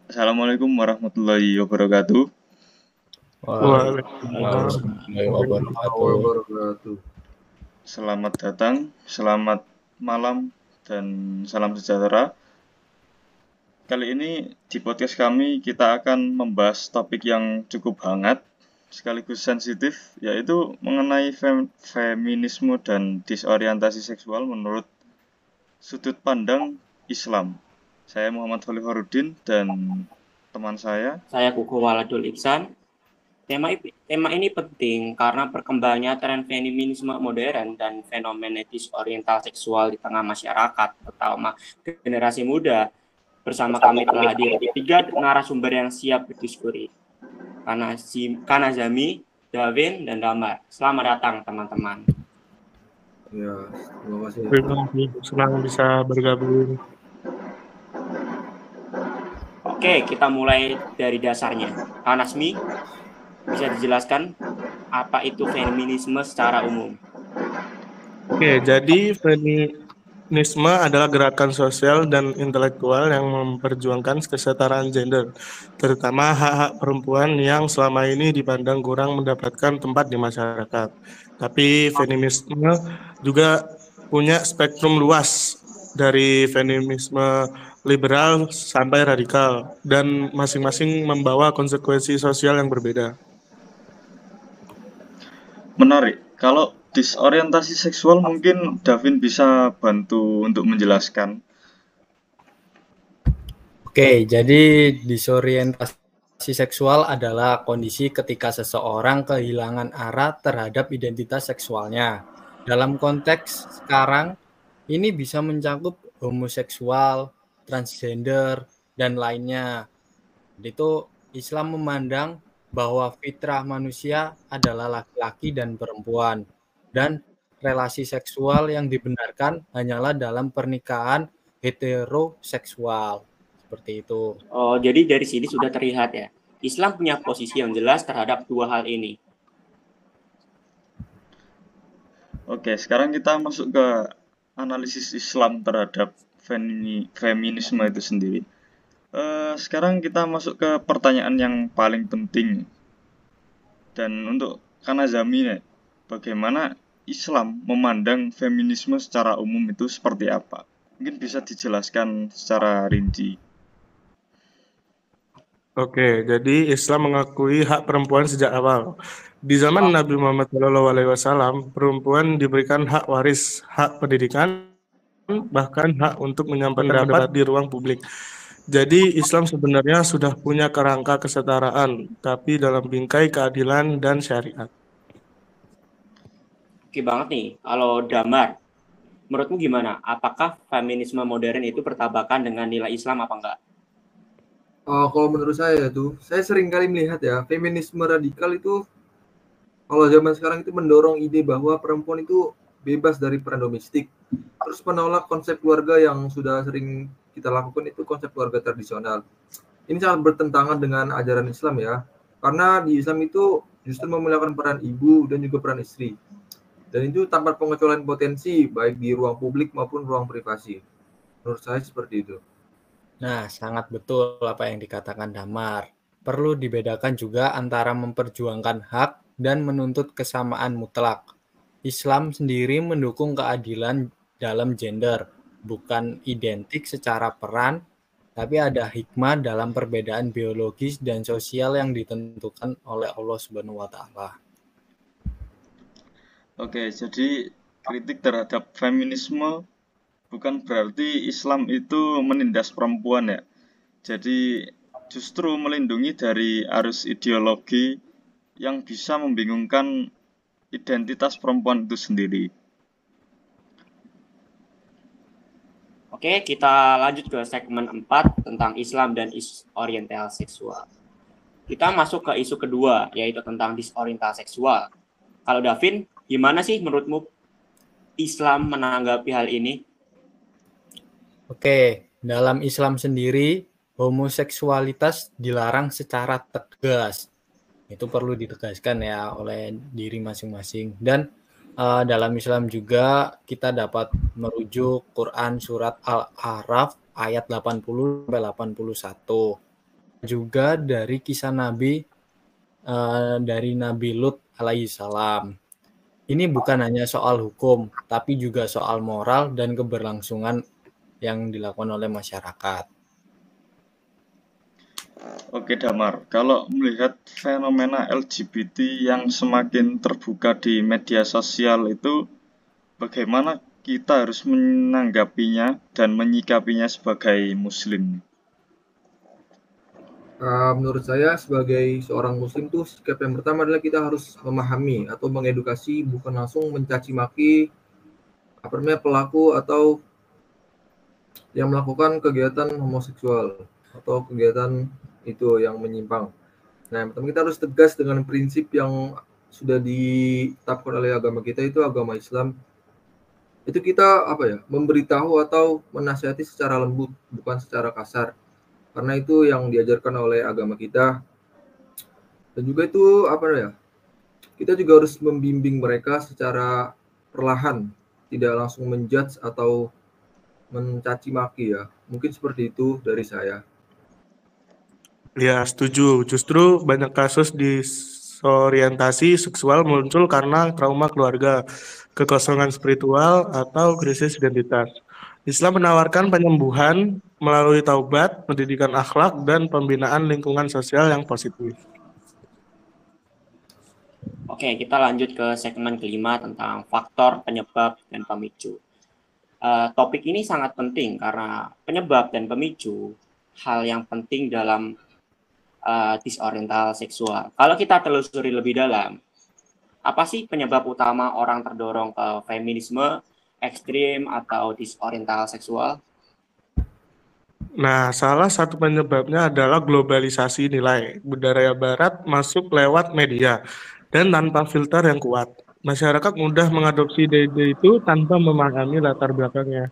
Assalamualaikum warahmatullahi wabarakatuh. Waalaikumsalam Warahmatullahi warahmatullahi wabarakatuh. wabarakatuh. Selamat datang, selamat malam, dan salam sejahtera. Kali ini di podcast kami kita akan membahas topik yang cukup hangat sekaligus sensitif, yaitu mengenai feminisme dan disorientasi seksual menurut sudut pandang Islam. Saya Muhammad Khalifaruddin dan teman saya. Saya Kuko Waladul Iksan. Tema ini penting karena perkembangannya tren feminisme modern dan fenomena disorientasi seksual di tengah masyarakat, terutama generasi muda. Bersama kami telah hadir 3 narasumber yang siap berdiskusi. Kanazami, Davin, dan Damar. Selamat datang teman-teman. Ya, terima kasih. Terima kasih, senang bisa bergabung. Oke, kita mulai dari dasarnya. Kanazmi, bisa dijelaskan apa itu feminisme secara umum? Oke, jadi feminisme adalah gerakan sosial dan intelektual yang memperjuangkan kesetaraan gender, terutama hak-hak perempuan yang selama ini dipandang kurang mendapatkan tempat di masyarakat. Tapi feminisme juga punya spektrum luas, dari feminisme liberal sampai radikal, dan masing-masing membawa konsekuensi sosial yang berbeda. Menarik. Kalau disorientasi seksual mungkin Davin bisa bantu untuk menjelaskan. Oke, jadi disorientasi seksual adalah kondisi ketika seseorang kehilangan arah terhadap identitas seksualnya. Dalam konteks sekarang, ini bisa mencakup homoseksual, transgender, dan lainnya. Itu Islam memandang bahwa fitrah manusia adalah laki-laki dan perempuan, dan relasi seksual yang dibenarkan hanyalah dalam pernikahan heteroseksual. Seperti itu. Oh, jadi dari sini sudah terlihat ya, Islam punya posisi yang jelas terhadap dua hal ini. Oke, sekarang kita masuk ke analisis Islam terhadap feminisme itu sendiri. Sekarang kita masuk ke pertanyaan yang paling penting. Dan untuk Kanazami nih, bagaimana Islam memandang feminisme secara umum itu seperti apa? Mungkin bisa dijelaskan secara rinci. Oke, jadi Islam mengakui hak perempuan sejak awal. Di zaman Nabi Muhammad SAW, perempuan diberikan hak waris, hak pendidikan, bahkan hak untuk menyampaikan pendapat di ruang publik. Jadi Islam sebenarnya sudah punya kerangka kesetaraan, tapi dalam bingkai keadilan dan syariat. Oke banget nih, kalau Damar, menurutmu gimana? Apakah feminisme modern itu bertabrakan dengan nilai Islam apa enggak? Kalau menurut saya tuh, saya sering kali melihat ya, feminisme radikal itu kalau zaman sekarang itu mendorong ide bahwa perempuan itu bebas dari peran domestik. Terus menolak konsep keluarga yang sudah sering kita lakukan itu konsep keluarga tradisional. Ini sangat bertentangan dengan ajaran Islam ya. Karena di Islam itu justru memuliakan peran ibu dan juga peran istri. Dan itu tanpa pengecualian potensi baik di ruang publik maupun ruang privasi. Menurut saya seperti itu. Nah, sangat betul apa yang dikatakan Damar. Perlu dibedakan juga antara memperjuangkan hak dan menuntut kesamaan mutlak. Islam sendiri mendukung keadilan dalam gender, bukan identik secara peran, tapi ada hikmah dalam perbedaan biologis dan sosial yang ditentukan oleh Allah Subhanahu wa Ta'ala. Oke, jadi kritik terhadap feminisme bukan berarti Islam itu menindas perempuan ya. Jadi justru melindungi dari arus ideologi yang bisa membingungkan identitas perempuan itu sendiri. Oke, kita lanjut ke segmen 4 tentang Islam dan disorientasi seksual. Kita masuk ke isu kedua, yaitu tentang disorientasi seksual. Kalau Davin, gimana sih menurutmu Islam menanggapi hal ini? Oke, dalam Islam sendiri, homoseksualitas dilarang secara tegas. Itu perlu ditegaskan ya oleh diri masing-masing. Dan dalam Islam juga kita dapat merujuk Quran surat Al-A'raf ayat 80-81. juga dari kisah Nabi dari Nabi Lut alaihissalam. Ini bukan hanya soal hukum, tapi juga soal moral dan keberlangsungan yang dilakukan oleh masyarakat. Oke Damar, kalau melihat fenomena LGBT yang semakin terbuka di media sosial itu, bagaimana kita harus menanggapinya dan menyikapinya sebagai Muslim? Menurut saya sebagai seorang muslim tuh sikap yang pertama adalah kita harus memahami atau mengedukasi, bukan langsung mencaci maki pelaku atau yang melakukan kegiatan homoseksual atau kegiatan itu yang menyimpang. Nah, yang pertama kita harus tegas dengan prinsip yang sudah ditetapkan oleh agama kita, itu agama Islam. Itu kita memberitahu atau menasihati secara lembut, bukan secara kasar. Karena itu yang diajarkan oleh agama kita. Dan juga itu kita juga harus membimbing mereka secara perlahan, tidak langsung menjudge atau mencaci maki ya. Mungkin seperti itu dari saya. Ya, setuju. Justru banyak kasus disorientasi seksual muncul karena trauma keluarga, kekosongan spiritual, atau krisis identitas. Islam menawarkan penyembuhan melalui taubat, pendidikan akhlak, dan pembinaan lingkungan sosial yang positif. Oke, kita lanjut ke segmen kelima tentang faktor penyebab dan pemicu. Topik ini sangat penting karena penyebab dan pemicu hal yang penting dalam disoriental seksual. Kalau kita telusuri lebih dalam, apa sih penyebab utama orang terdorong ke feminisme ekstrim atau disoriental seksual? Nah, salah satu penyebabnya adalah globalisasi nilai. Budaya Barat masuk lewat media dan tanpa filter yang kuat. Masyarakat mudah mengadopsi ide-ide itu tanpa memahami latar belakangnya.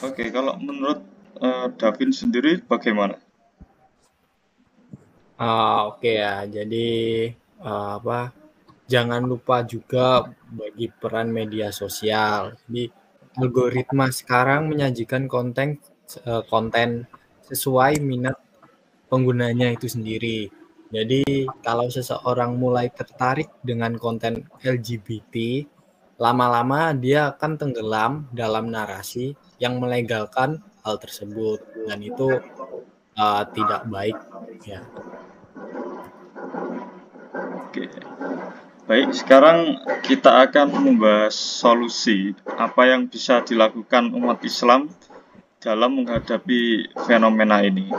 Oke, kalau menurut Davin sendiri bagaimana? Oke ya, jadi jangan lupa juga bagi peran media sosial. Jadi algoritma sekarang menyajikan konten sesuai minat penggunanya itu sendiri. Jadi kalau seseorang mulai tertarik dengan konten LGBT, lama-lama dia akan tenggelam dalam narasi yang melegalkan hal tersebut, dan itu tidak baik ya. Oke. Baik, sekarang kita akan membahas solusi apa yang bisa dilakukan umat Islam dalam menghadapi fenomena ini.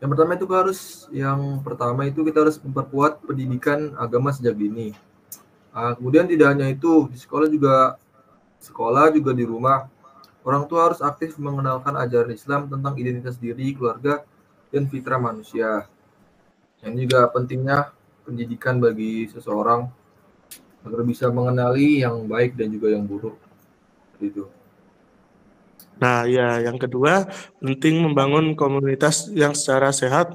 Yang pertama itu kita harus memperkuat pendidikan agama sejak dini. Kemudian tidak hanya itu, di sekolah juga di rumah. Orang tua harus aktif mengenalkan ajaran Islam tentang identitas diri, keluarga, dan fitrah manusia. Yang juga pentingnya pendidikan bagi seseorang agar bisa mengenali yang baik dan juga yang buruk. Itu. Nah, ya, yang kedua, penting membangun komunitas yang secara sehat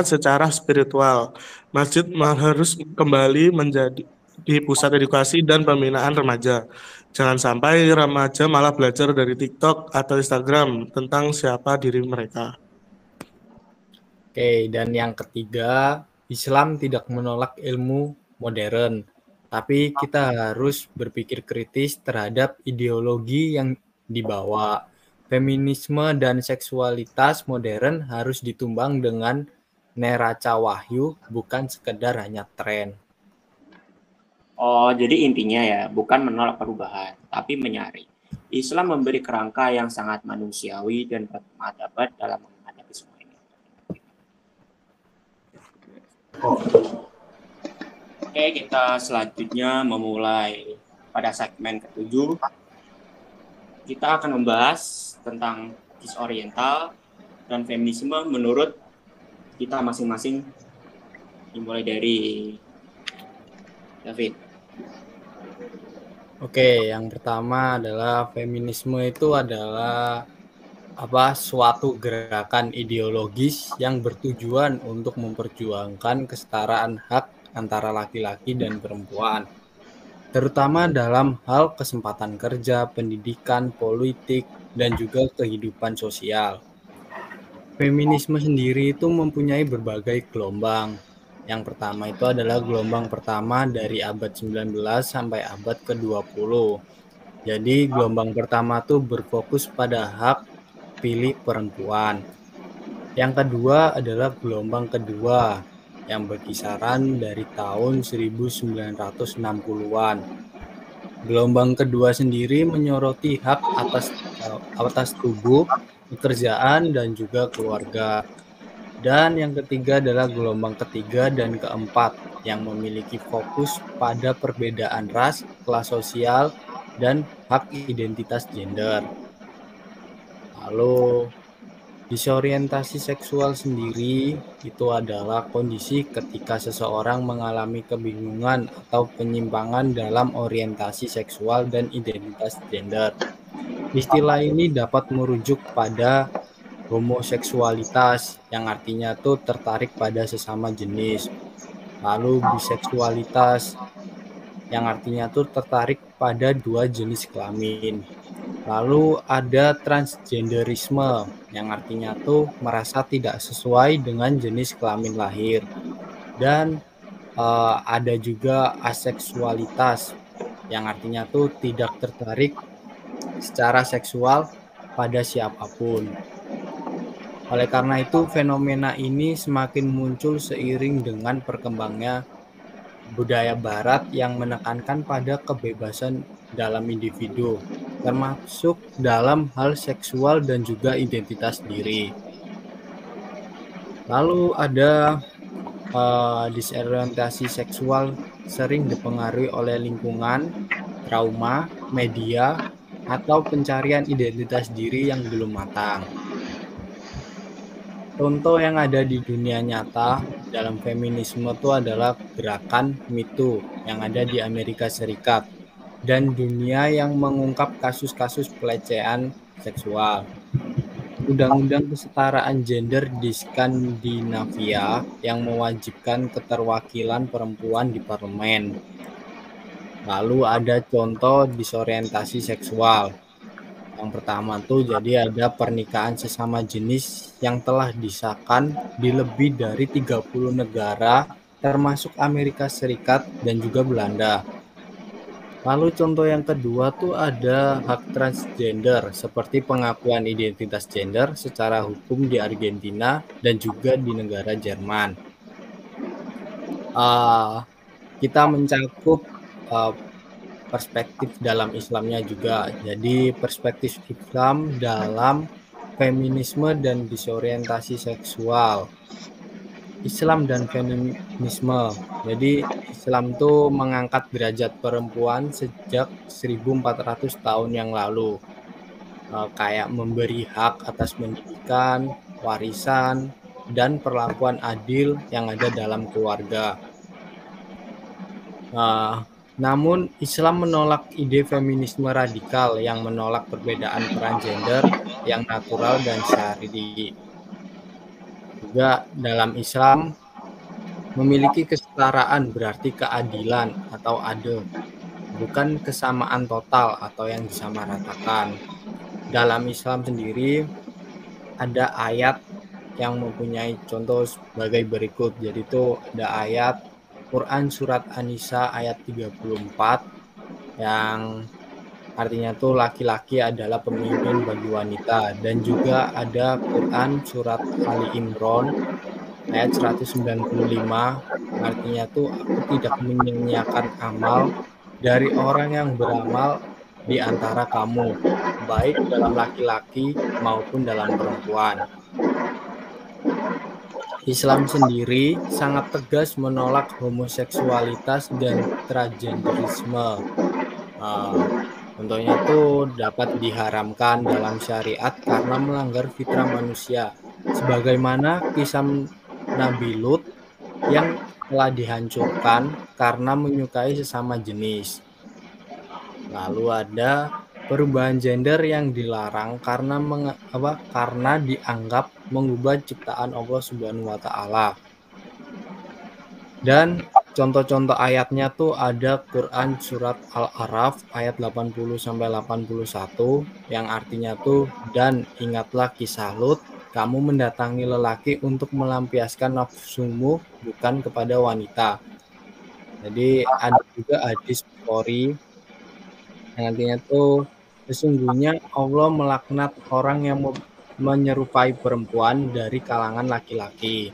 secara spiritual. Masjid harus kembali menjadi di pusat edukasi dan pembinaan remaja. Jangan sampai remaja malah belajar dari TikTok atau Instagram tentang siapa diri mereka. Oke, dan yang ketiga, Islam tidak menolak ilmu modern, tapi kita harus berpikir kritis terhadap ideologi yang dibawa. Feminisme dan seksualitas modern harus ditumbang dengan neraca wahyu, bukan sekedar hanya tren. Oh, jadi intinya ya, bukan menolak perubahan, tapi menyaring. Islam memberi kerangka yang sangat manusiawi dan bermartabat dalam menghadapi semua ini. Oke, kita selanjutnya memulai pada segmen ke-7. Kita akan membahas tentang disoriental dan feminisme menurut kita masing-masing. Dimulai dari David. Oke, yang pertama adalah feminisme itu adalah suatu gerakan ideologis yang bertujuan untuk memperjuangkan kesetaraan hak antara laki-laki dan perempuan, terutama dalam hal kesempatan kerja, pendidikan, politik, dan juga kehidupan sosial. Feminisme sendiri itu mempunyai berbagai gelombang. Yang pertama itu adalah gelombang pertama dari abad 19 sampai abad ke-20. Jadi gelombang pertama tuh berfokus pada hak pilih perempuan. Yang kedua adalah gelombang kedua yang berkisaran dari tahun 1960-an. Gelombang kedua sendiri menyoroti hak atas tubuh, pekerjaan, dan juga keluarga. Dan yang ketiga adalah gelombang ketiga dan keempat yang memiliki fokus pada perbedaan ras, kelas sosial, dan hak identitas gender. Lalu disorientasi seksual sendiri itu adalah kondisi ketika seseorang mengalami kebingungan atau penyimpangan dalam orientasi seksual dan identitas gender. Istilah ini dapat merujuk pada homoseksualitas yang artinya tuh tertarik pada sesama jenis. Lalu biseksualitas yang artinya tuh tertarik pada dua jenis kelamin. Lalu ada transgenderisme yang artinya tuh merasa tidak sesuai dengan jenis kelamin lahir. Dan ada juga aseksualitas yang artinya tuh tidak tertarik secara seksual pada siapapun. Oleh karena itu fenomena ini semakin muncul seiring dengan perkembangnya budaya barat yang menekankan pada kebebasan dalam individu, termasuk dalam hal seksual dan juga identitas diri. Lalu ada disorientasi seksual sering dipengaruhi oleh lingkungan, trauma, media, atau pencarian identitas diri yang belum matang. Contoh yang ada di dunia nyata dalam feminisme itu adalah gerakan Me Too yang ada di Amerika Serikat dan dunia yang mengungkap kasus-kasus pelecehan seksual. Undang-undang kesetaraan gender di Skandinavia yang mewajibkan keterwakilan perempuan di parlemen. Lalu ada contoh disorientasi seksual. Yang pertama tuh jadi ada pernikahan sesama jenis yang telah disahkan di lebih dari 30 negara termasuk Amerika Serikat dan juga Belanda. Lalu contoh yang kedua tuh ada hak transgender seperti pengakuan identitas gender secara hukum di Argentina dan juga di negara Jerman. Kita mencakup perspektif dalam Islamnya juga. Jadi perspektif Islam dalam feminisme dan disorientasi seksual. Islam dan feminisme. Jadi Islam itu mengangkat derajat perempuan sejak 1400 tahun yang lalu. Kayak memberi hak atas pendidikan, warisan, dan perlakuan adil yang ada dalam keluarga. Namun Islam menolak ide feminisme radikal yang menolak perbedaan peran gender yang natural dan syar'i. Juga dalam Islam memiliki kesetaraan berarti keadilan atau adil, bukan kesamaan total atau yang disamaratakan. Dalam Islam sendiri ada ayat yang mempunyai contoh sebagai berikut. Jadi itu ada ayat Quran surat An-Nisa ayat 34 yang artinya tuh laki-laki adalah pemimpin bagi wanita, dan juga ada Quran surat Ali Imran ayat 195 artinya tuh aku tidak menyia-nyiakan amal dari orang yang beramal di antara kamu, baik dalam laki-laki maupun dalam perempuan. Islam sendiri sangat tegas menolak homoseksualitas dan transgenderisme. Contohnya tuh dapat diharamkan dalam syariat karena melanggar fitrah manusia. Sebagaimana kisah Nabi Lut yang telah dihancurkan karena menyukai sesama jenis. Lalu ada perubahan gender yang dilarang karena karena dianggap mengubah ciptaan Allah Subhanahu wa taala. Dan contoh-contoh ayatnya tuh ada Quran surat Al-A'raf ayat 80 sampai 81 yang artinya tuh, dan ingatlah kisah Lut, kamu mendatangi lelaki untuk melampiaskan nafsumu bukan kepada wanita. Jadi ada juga hadis Bukhari yang artinya tuh, sesungguhnya Allah melaknat orang yang menyerupai perempuan dari kalangan laki-laki.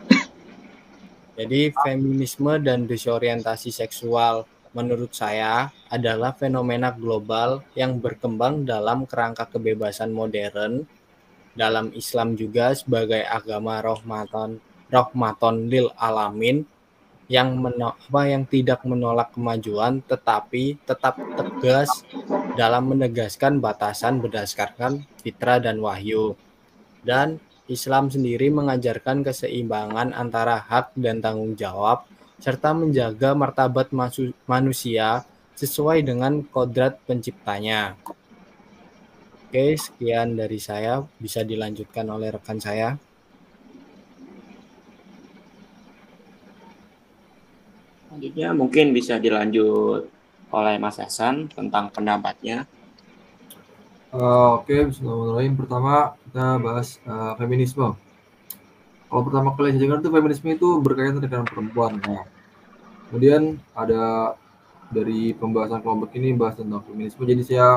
Jadi feminisme dan disorientasi seksual menurut saya adalah fenomena global yang berkembang dalam kerangka kebebasan modern. Dalam Islam juga sebagai agama rahmaton lil alamin yang tidak menolak kemajuan tetapi tetap tegas dalam menegaskan batasan berdasarkan fitrah dan wahyu. Dan Islam sendiri mengajarkan keseimbangan antara hak dan tanggung jawab serta menjaga martabat manusia sesuai dengan kodrat penciptanya. Oke, sekian dari saya, bisa dilanjutkan oleh rekan saya. Selanjutnya mungkin bisa dilanjut oleh Mas Hasan tentang pendapatnya. Oke, bismillahirrahmanirrahim. Pertama kita bahas feminisme. Kalau pertama kali saya dengar tuh feminisme itu berkaitan dengan perempuan. Nah, kemudian ada dari pembahasan kelompok ini bahas tentang feminisme, jadi saya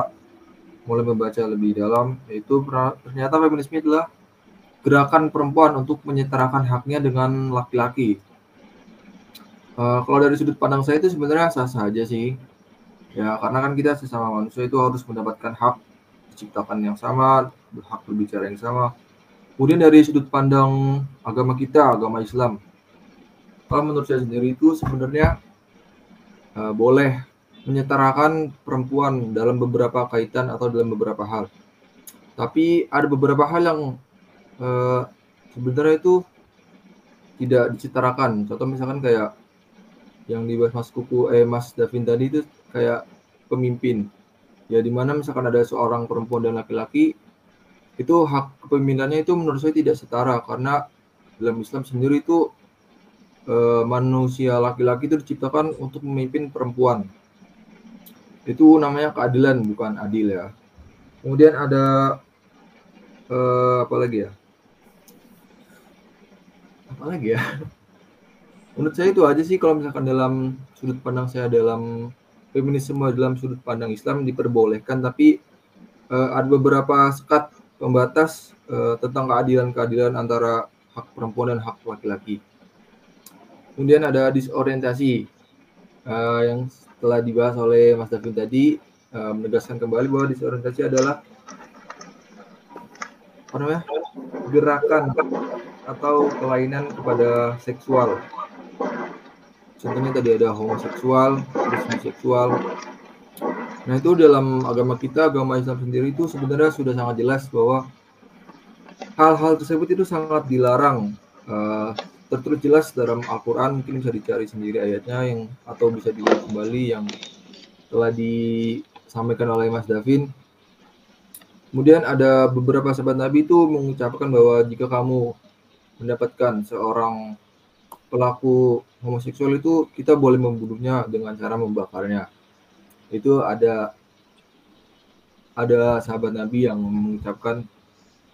mulai membaca lebih dalam, yaitu ternyata feminisme adalah gerakan perempuan untuk menyetarakan haknya dengan laki-laki. Kalau dari sudut pandang saya itu sebenarnya sah-sah aja sih, ya karena kan kita sesama manusia itu harus mendapatkan hak diciptakan yang sama, hak berbicara yang sama. Kemudian dari sudut pandang agama kita, agama Islam, kalau menurut saya sendiri itu sebenarnya boleh menyetarakan perempuan dalam beberapa kaitan atau dalam beberapa hal. Tapi ada beberapa hal yang sebenarnya itu tidak disetarakan. Contoh misalkan kayak yang dibahas Mas Davin tadi itu kayak pemimpin. Ya dimana misalkan ada seorang perempuan dan laki-laki, itu hak kepemimpinannya itu menurut saya tidak setara, karena dalam Islam sendiri itu manusia laki-laki itu diciptakan untuk memimpin perempuan. Itu namanya keadilan, bukan adil ya. Kemudian ada apa lagi ya? Menurut saya itu aja sih kalau misalkan dalam sudut pandang saya dalam feminisme dalam sudut pandang Islam diperbolehkan, tapi ada beberapa sekat pembatas tentang keadilan antara hak perempuan dan hak laki-laki. Kemudian ada disorientasi yang telah dibahas oleh Mas Davin tadi, menegaskan kembali bahwa disorientasi adalah gerakan atau kelainan kepada seksual. Contohnya tadi ada homoseksual, terus biseksual. Nah itu dalam agama kita, agama Islam sendiri itu sebenarnya sudah sangat jelas bahwa hal-hal tersebut itu sangat dilarang. Tertulis jelas dalam Al-Quran, mungkin bisa dicari sendiri ayatnya yang atau bisa dilihat kembali yang telah disampaikan oleh Mas Davin. Kemudian ada beberapa sahabat Nabi itu mengucapkan bahwa jika kamu mendapatkan seorang pelaku homoseksual itu kita boleh membunuhnya dengan cara membakarnya. Itu ada sahabat Nabi yang mengucapkan,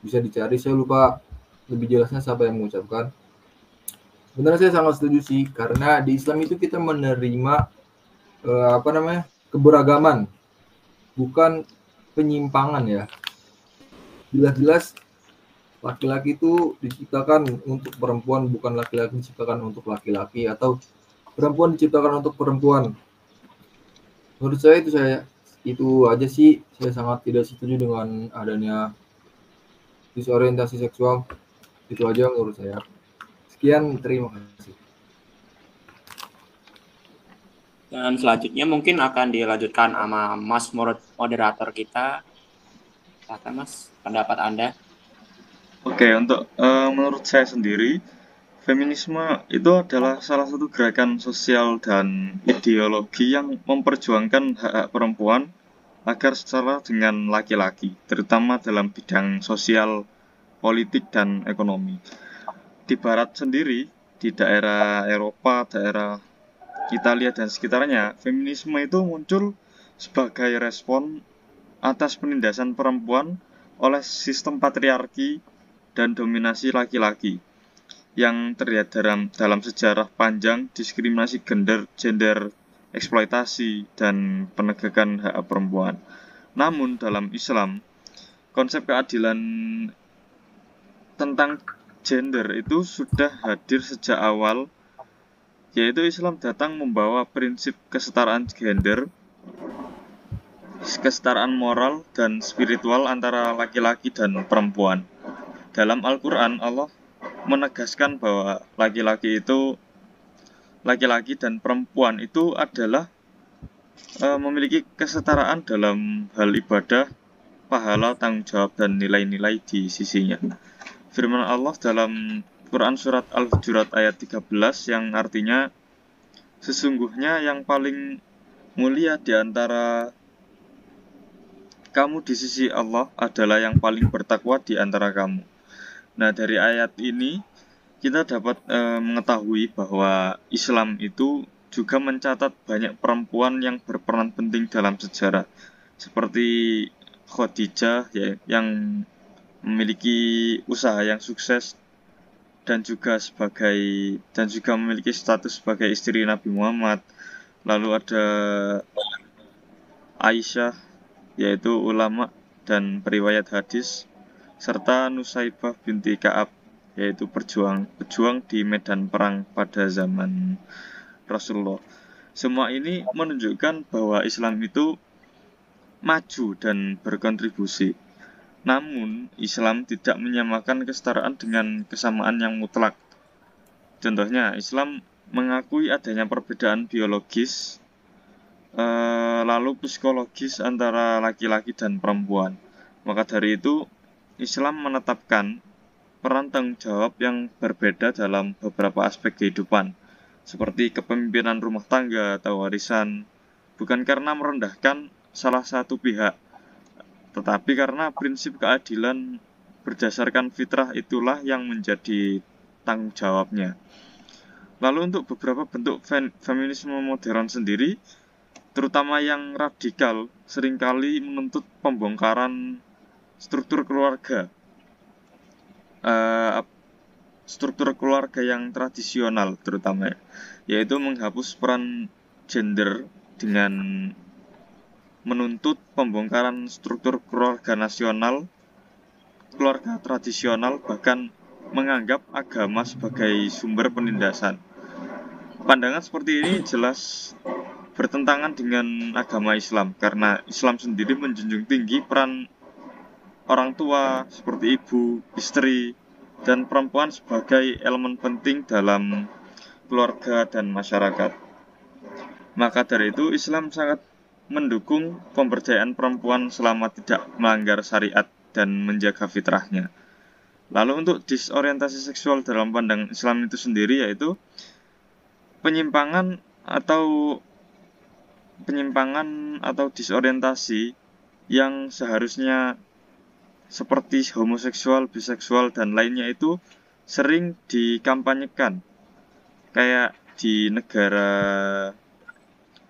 bisa dicari, saya lupa lebih jelasnya siapa yang mengucapkan. Sebenarnya saya sangat setuju sih, karena di Islam itu kita menerima keberagaman, bukan penyimpangan ya. Jelas-jelas laki-laki itu diciptakan untuk perempuan, bukan laki-laki diciptakan untuk laki-laki, atau perempuan diciptakan untuk perempuan. Menurut saya itu aja sih, saya sangat tidak setuju dengan adanya disorientasi seksual. Itu aja menurut saya. Sekian, terima kasih. Dan selanjutnya mungkin akan dilanjutkan sama Mas moderator kita. Silakan Mas, pendapat Anda. Oke, untuk menurut saya sendiri, feminisme itu adalah salah satu gerakan sosial dan ideologi yang memperjuangkan hak-hak perempuan agar setara dengan laki-laki, terutama dalam bidang sosial, politik, dan ekonomi. Di Barat sendiri, di daerah Eropa, daerah Italia, dan sekitarnya, feminisme itu muncul sebagai respon atas penindasan perempuan oleh sistem patriarki dan dominasi laki-laki yang terlihat dalam sejarah panjang diskriminasi gender eksploitasi, dan penegakan hak perempuan. Namun dalam Islam, konsep keadilan tentang gender itu sudah hadir sejak awal, yaitu Islam datang membawa prinsip kesetaraan gender, kesetaraan moral dan spiritual antara laki-laki dan perempuan. Dalam Al-Quran, Allah menegaskan bahwa laki-laki dan perempuan itu adalah memiliki kesetaraan dalam hal ibadah, pahala, tanggung jawab, dan nilai-nilai di sisinya. Firman Allah dalam Quran surat Al-Hujurat ayat 13 yang artinya, sesungguhnya yang paling mulia di antara kamu di sisi Allah adalah yang paling bertakwa di antara kamu. Nah, dari ayat ini kita dapat mengetahui bahwa Islam itu juga mencatat banyak perempuan yang berperan penting dalam sejarah, seperti Khadijah yang memiliki usaha yang sukses dan juga memiliki status sebagai istri Nabi Muhammad. Lalu ada Aisyah, yaitu ulama dan periwayat hadis, serta Nusaibah binti Ka'ab, yaitu pejuang di medan perang pada zaman Rasulullah. Semua ini menunjukkan bahwa Islam itu maju dan berkontribusi. Namun, Islam tidak menyamakan kesetaraan dengan kesamaan yang mutlak. Contohnya, Islam mengakui adanya perbedaan biologis, lalu psikologis antara laki-laki dan perempuan. Maka dari itu, Islam menetapkan peran tanggung jawab yang berbeda dalam beberapa aspek kehidupan, seperti kepemimpinan rumah tangga atau warisan, bukan karena merendahkan salah satu pihak, tetapi karena prinsip keadilan berdasarkan fitrah itulah yang menjadi tanggung jawabnya. Lalu untuk beberapa bentuk feminisme modern sendiri, terutama yang radikal, seringkali menuntut pembongkaran struktur keluarga yang tradisional, terutama yaitu menghapus peran gender dengan menuntut pembongkaran struktur keluarga tradisional, bahkan menganggap agama sebagai sumber penindasan. Pandangan seperti ini jelas bertentangan dengan agama Islam, karena Islam sendiri menjunjung tinggi peran orang tua seperti ibu, istri, dan perempuan sebagai elemen penting dalam keluarga dan masyarakat. Maka dari itu, Islam sangat mendukung pemberdayaan perempuan selama tidak melanggar syariat dan menjaga fitrahnya. Lalu untuk disorientasi seksual dalam pandangan Islam itu sendiri, yaitu penyimpangan atau disorientasi yang seharusnya seperti homoseksual, biseksual, dan lainnya itu sering dikampanyekan, kayak di negara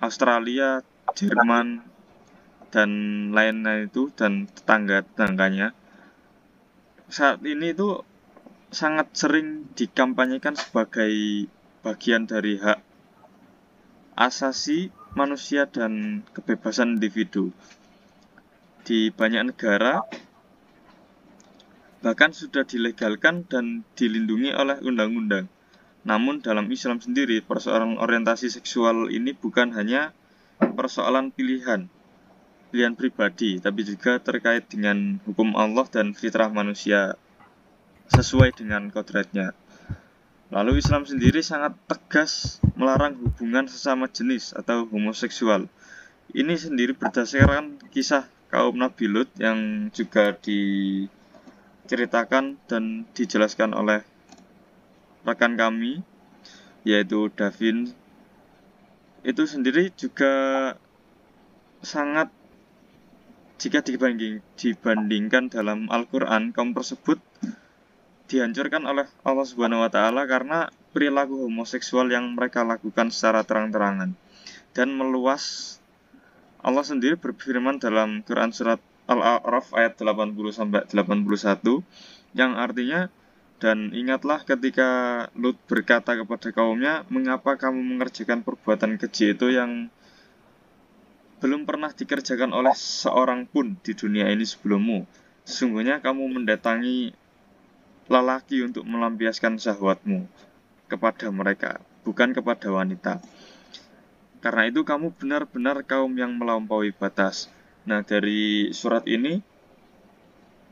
Australia, Jerman, dan lainnya itu, dan tetangga-tetangganya. Saat ini itu sangat sering dikampanyekan sebagai bagian dari hak asasi manusia dan kebebasan individu. Di banyak negara bahkan sudah dilegalkan dan dilindungi oleh undang-undang. Namun dalam Islam sendiri, persoalan orientasi seksual ini bukan hanya persoalan pilihan pribadi, tapi juga terkait dengan hukum Allah dan fitrah manusia sesuai dengan kodratnya. Lalu Islam sendiri sangat tegas melarang hubungan sesama jenis atau homoseksual. Ini sendiri berdasarkan kisah kaum Nabi Lut yang juga diceritakan dan dijelaskan oleh rekan kami, yaitu Davin. Itu sendiri juga sangat, jika dibandingkan dalam Al-Quran, kaum tersebut dihancurkan oleh Allah Subhanahu wa Ta'ala karena perilaku homoseksual yang mereka lakukan secara terang-terangan dan meluas. Allah sendiri berfirman dalam Quran surat Al-A'raf ayat 80-81 yang artinya, dan ingatlah ketika Lut berkata kepada kaumnya, mengapa kamu mengerjakan perbuatan keji itu yang belum pernah dikerjakan oleh seorang pun di dunia ini sebelummu. Sesungguhnya kamu mendatangi lelaki untuk melampiaskan syahwatmu kepada mereka, bukan kepada wanita. Karena itu kamu benar-benar kaum yang melampaui batas. Nah, dari surat ini,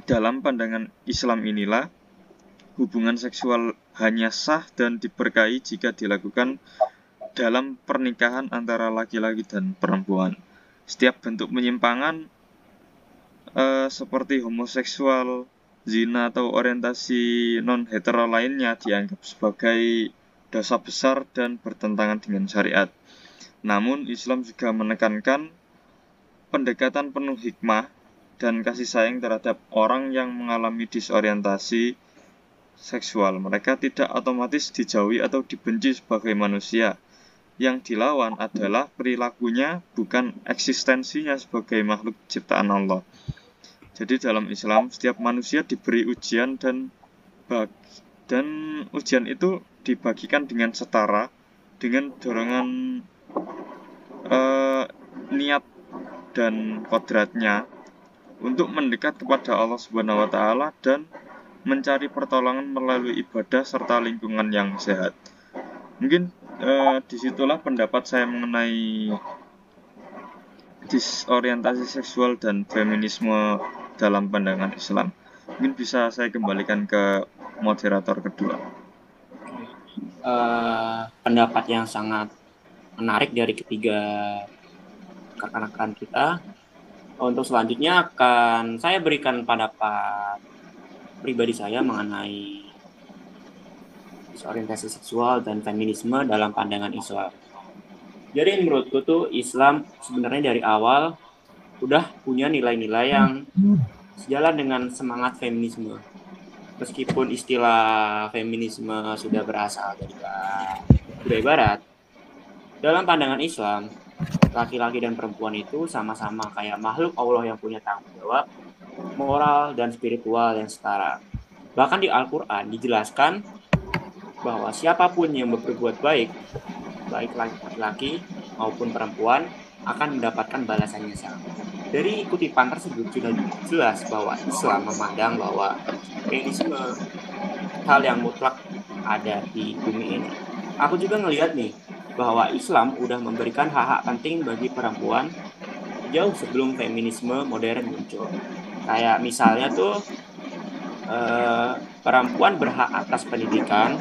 dalam pandangan Islam inilah, hubungan seksual hanya sah dan diberkahi jika dilakukan dalam pernikahan antara laki-laki dan perempuan. Setiap bentuk penyimpangan seperti homoseksual, zina atau orientasi non-hetero lainnya dianggap sebagai dosa besar dan bertentangan dengan syariat. Namun Islam juga menekankan pendekatan penuh hikmah dan kasih sayang terhadap orang yang mengalami disorientasi seksual. Mereka tidak otomatis dijauhi atau dibenci sebagai manusia. Yang dilawan adalah perilakunya, bukan eksistensinya sebagai makhluk ciptaan Allah. Jadi dalam Islam setiap manusia diberi ujian dan ujian itu dibagikan dengan setara dengan dorongan niat dan kodratnya untuk mendekat kepada Allah Subhanahu wa Ta'ala dan mencari pertolongan melalui ibadah serta lingkungan yang sehat. Mungkin disitulah pendapat saya mengenai disorientasi seksual dan feminisme dalam pandangan Islam. Mungkin bisa saya kembalikan ke moderator kedua. Pendapat yang sangat menarik dari ketiga rekan-rekan kita. Untuk selanjutnya akan saya berikan pendapat pribadi saya mengenai disorientasi seksual dan feminisme dalam pandangan Islam. Jadi menurutku tuh Islam sebenarnya dari awal udah punya nilai-nilai yang sejalan dengan semangat feminisme. Meskipun istilah feminisme sudah berasal dari budaya Barat, dalam pandangan Islam, laki-laki dan perempuan itu sama-sama kayak makhluk Allah yang punya tanggung jawab, moral dan spiritual yang setara. Bahkan di Al-Quran dijelaskan bahwa siapapun yang berbuat baik laki-laki maupun perempuan, akan mendapatkan balasannya sama. Dari kutipan tersebut sudah jelas bahwa Islam memandang bahwa feminisme hal yang mutlak ada di bumi ini. Aku juga ngelihat nih bahwa Islam udah memberikan hak-hak penting bagi perempuan jauh sebelum feminisme modern muncul. Kayak misalnya tuh perempuan berhak atas pendidikan,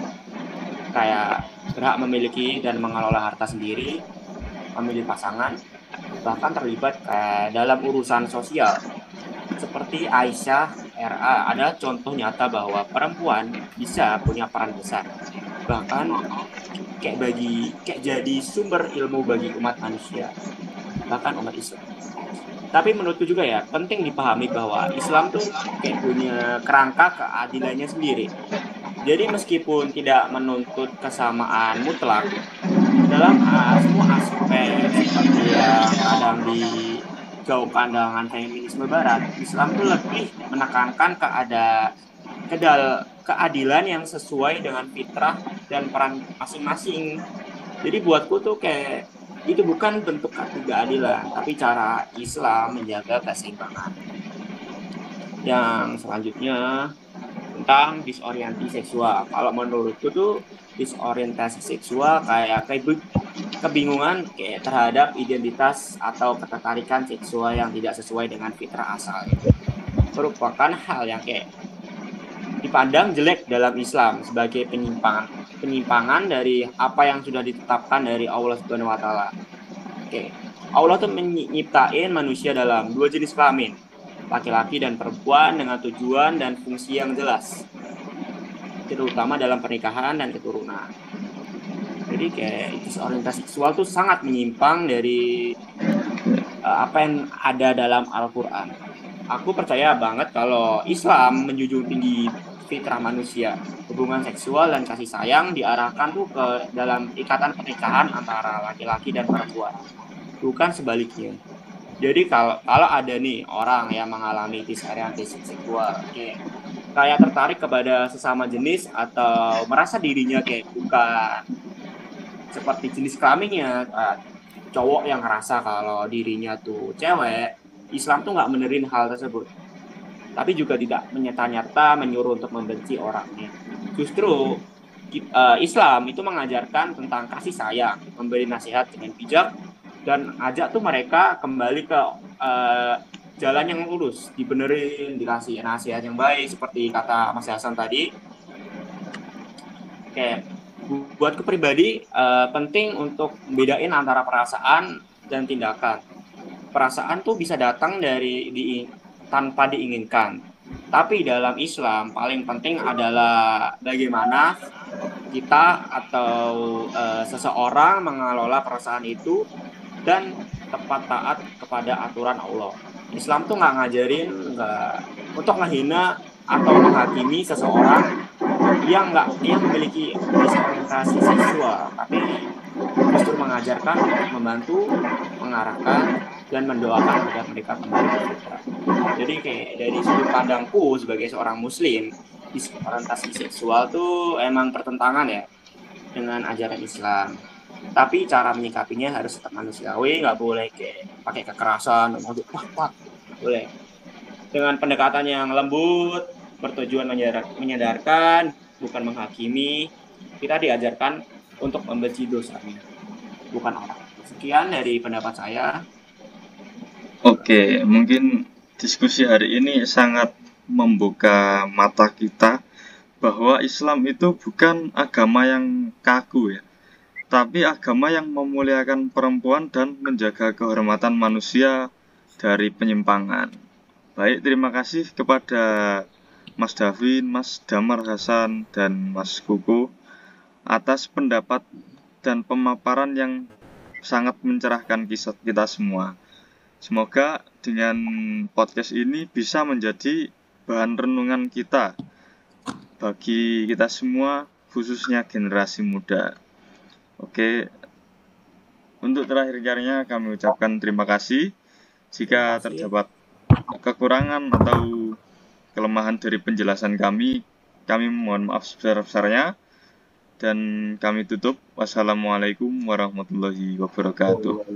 kayak berhak memiliki dan mengelola harta sendiri, memilih pasangan, bahkan terlibat dalam urusan sosial. Seperti Aisyah RA adalah contoh nyata bahwa perempuan bisa punya peran besar, bahkan kayak jadi sumber ilmu bagi umat manusia, bahkan umat Islam. Tapi menurutku juga ya penting dipahami bahwa Islam tuh kayak punya kerangka keadilannya sendiri. Jadi meskipun tidak menuntut kesamaan mutlak dalam semua aspek seperti yang kadang digaungkan dengan feminisme Barat, Islam tuh lebih menekankan keadilan yang sesuai dengan fitrah dan peran masing-masing. Jadi buatku tuh kayak itu bukan bentuk ketidakadilan, tapi cara Islam menjaga keseimbangan. Yang selanjutnya tentang disorientasi seksual. Kalau menurutku tuh disorientasi seksual kayak kebingungan kayak terhadap identitas atau ketertarikan seksual yang tidak sesuai dengan fitrah asal. Merupakan hal yang kayak dipandang jelek dalam Islam sebagai penyimpangan penyimpangan dari apa yang sudah ditetapkan dari Allah Subhanahu wa taala. Oke. Allah tuh menciptain manusia dalam 2 jenis kelamin, laki-laki dan perempuan dengan tujuan dan fungsi yang jelas, terutama dalam pernikahan dan keturunan. Jadi kayak orientasi seksual tuh sangat menyimpang dari apa yang ada dalam Al-Quran. Aku percaya banget kalau Islam menjunjung tinggi fitrah manusia. Hubungan seksual dan kasih sayang diarahkan tuh ke dalam ikatan pernikahan antara laki-laki dan perempuan, bukan sebaliknya. Jadi kalau ada nih orang yang mengalami disorientasi seksual, kayak tertarik kepada sesama jenis atau merasa dirinya kayak bukan seperti jenis kelaminnya, cowok yang ngerasa kalau dirinya tuh cewek, Islam tuh nggak menerin hal tersebut. Tapi juga tidak menyata-nyata menyuruh untuk membenci orangnya. Justru Islam itu mengajarkan tentang kasih sayang, memberi nasihat dengan bijak, dan ajak tuh mereka kembali ke jalan yang lurus, dibenerin, dikasih nasihat yang baik, seperti kata Mas Hasan tadi. Kayak buatku pribadi penting untuk membedain antara perasaan dan tindakan. Perasaan tuh bisa datang tanpa diinginkan. Tapi dalam Islam paling penting adalah bagaimana kita atau seseorang mengelola perasaan itu dan tepat taat kepada aturan Allah. Islam tuh nggak ngajarin untuk menghina atau menghakimi seseorang yang memiliki disorientasi seksual, tapi justru mengajarkan untuk membantu, mengarahkan, dan mendoakan agar mereka kembali ke fitrah. Jadi kayak dari sudut pandangku sebagai seorang muslim, disorientasi seksual tuh emang pertentangan ya dengan ajaran Islam. Tapi cara menyikapinya harus tetap manusiawi, nggak boleh kayak pakai kekerasan, boleh. Dengan pendekatan yang lembut, bertujuan menyadarkan, bukan menghakimi. Kita diajarkan untuk membenci dosanya, bukan orang. Sekian dari pendapat saya. Oke, mungkin diskusi hari ini sangat membuka mata kita bahwa Islam itu bukan agama yang kaku ya, tapi agama yang memuliakan perempuan dan menjaga kehormatan manusia dari penyimpangan. Baik, terima kasih kepada Mas Davin, Mas Damar Hasan, dan Mas Kuku atas pendapat dan pemaparan yang sangat mencerahkan kisah kita semua. Semoga dengan podcast ini bisa menjadi bahan renungan kita bagi kita semua, khususnya generasi muda. Oke, untuk terakhir kalinya kami ucapkan terima kasih. Jika terdapat kekurangan atau kelemahan dari penjelasan kami mohon maaf sebesar-besarnya. Dan kami tutup. Wassalamualaikum warahmatullahi wabarakatuh.